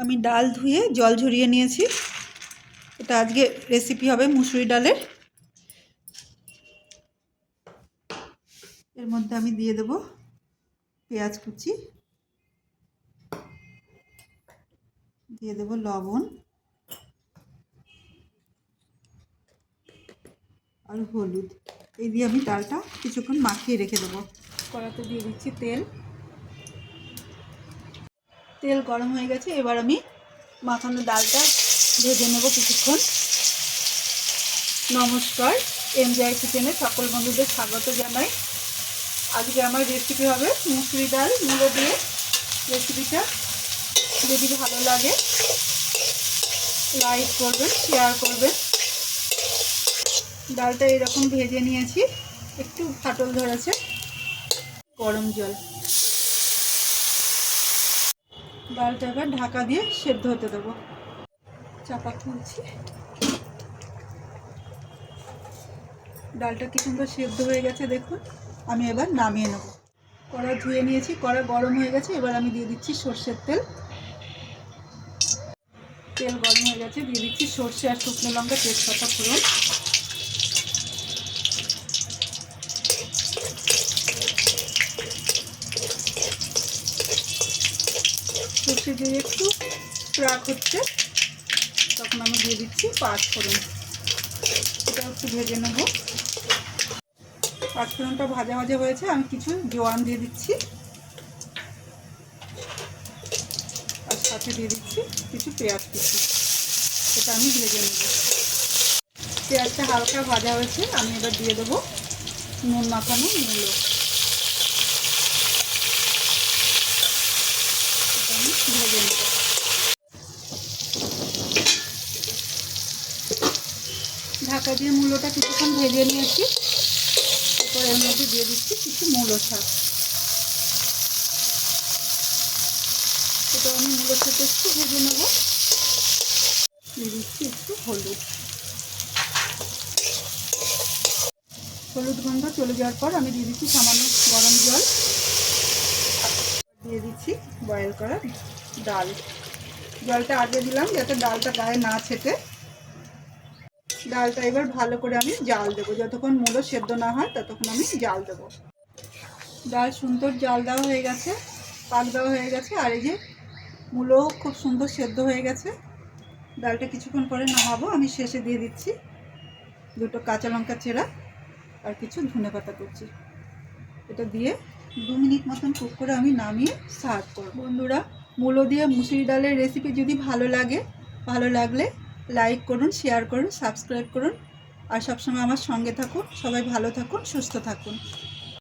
আমি ডাল ধুয়ে জল ঝরিয়ে নিয়েছি। এটা আজকে রেসিপি হবে মুসুরি ডালের। এর মধ্যে আমি দিয়ে দেব পেঁয়াজ কুচি, দিয়ে দেব লবণ আর হলুদ। এই দিয়ে আমি ডালটা কিছুক্ষণ মাখিয়ে রেখে দেবো। কড়াতে দিয়ে দিচ্ছি তেল। তেল গরম হয়ে গেছে, এবার আমি মাখানো ডালটা ভেজে নেব কিছুক্ষণ। নমস্কার, এমজিআই কিচেনে সকল বন্ধুদের স্বাগত জানাই। আজকে আমার রেসিপি হবে মুসুরি ডাল মূলো দিয়ে। রেসিপিটা যদি ভালো লাগে লাইক করবেন, শেয়ার করবেন। ডালটা এরকম ভেজে নিয়েছি, একটু ফাটল ধরেছে। গরম জল, ডালটা এবার ঢাকা দিয়ে সেদ্ধ হতে দেবো। চাপা তুলছি। ডালটা কি সুন্দর সেদ্ধ হয়ে গেছে দেখুন। আমি এবার নামিয়ে নেব। কড়া ধুয়ে নিয়েছি, কড়া গরম হয়ে গেছে। এবার আমি দিয়ে দিচ্ছি সর্ষের তেল। তেল গরম হয়ে গেছে, দিয়ে দিচ্ছি সর্ষে আর শুকনো লঙ্কা, তেজপাতা ফোড়ন। সর্ষে দিয়ে একটু ফ্রাই হচ্ছে, তখন আমি দিয়ে দিচ্ছি পাঁচ ফোড়ন। এটা একটু ভেজে নেব। পাঁচ ফোড়নটা ভাজা ভাজা হয়েছে, আমি কিছু জোয়ান দিয়ে দিচ্ছি আর সাথে দিয়ে দিচ্ছি কিছু পেঁয়াজ কুচি। এটা আমি ভেজে নেব। পেঁয়াজটা হালকা ভাজা হয়েছে, আমি এবার দিয়ে দেবো নুন মাখানো মূলো। এটা আমি ভেজে নেব। ঢাকা দিয়ে মূলোটা কিছুক্ষণ ভেজে নিয়েছি। এরপর এর মধ্যে দিয়ে দিচ্ছি কিছু মূলো শাক। এটা আমি মূলো শাকটা একটু ভেজে নেব। দিয়ে দিচ্ছি একটু হলুদ। হলুদ গন্ধ চলে যাওয়ার পর আমি দিয়ে দিচ্ছি সামান্য গরম জল। দিয়ে দিচ্ছি বয়েল করা ডাল। জলটা আগে দিলাম যাতে ডালটা গায়ে না ছেটে। ডালটা এবার ভালো করে আমি জাল দেবো। যতক্ষণ মূলো সেদ্ধ না হয় ততক্ষণ আমি জাল দেবো। ডাল সুন্দর জাল দেওয়া হয়ে গেছে, পাক দেওয়া হয়ে গেছে। আর এই যে মূলো খুব সুন্দর সেদ্ধ হয়ে গেছে। ডালটা কিছুক্ষণ পরে নামাবো। আমি শেষে দিয়ে দিচ্ছি দুটো কাঁচা লঙ্কা চেরা আর কিছু ধনেপাতা কুচি। এটা দিয়ে 2 মিনিট মতন কুক করে আমি নামিয়ে সার্ভ করব। বন্ধুরা, মূলো দিয়ে মুসুরি ডালের রেসিপি যদি ভালো লাগলে লাইক করুন, শেয়ার করুন, সাবস্ক্রাইব করুন আর সবসময় আমার সঙ্গে থাকুন। সবাই ভালো থাকুন, সুস্থ থাকুন।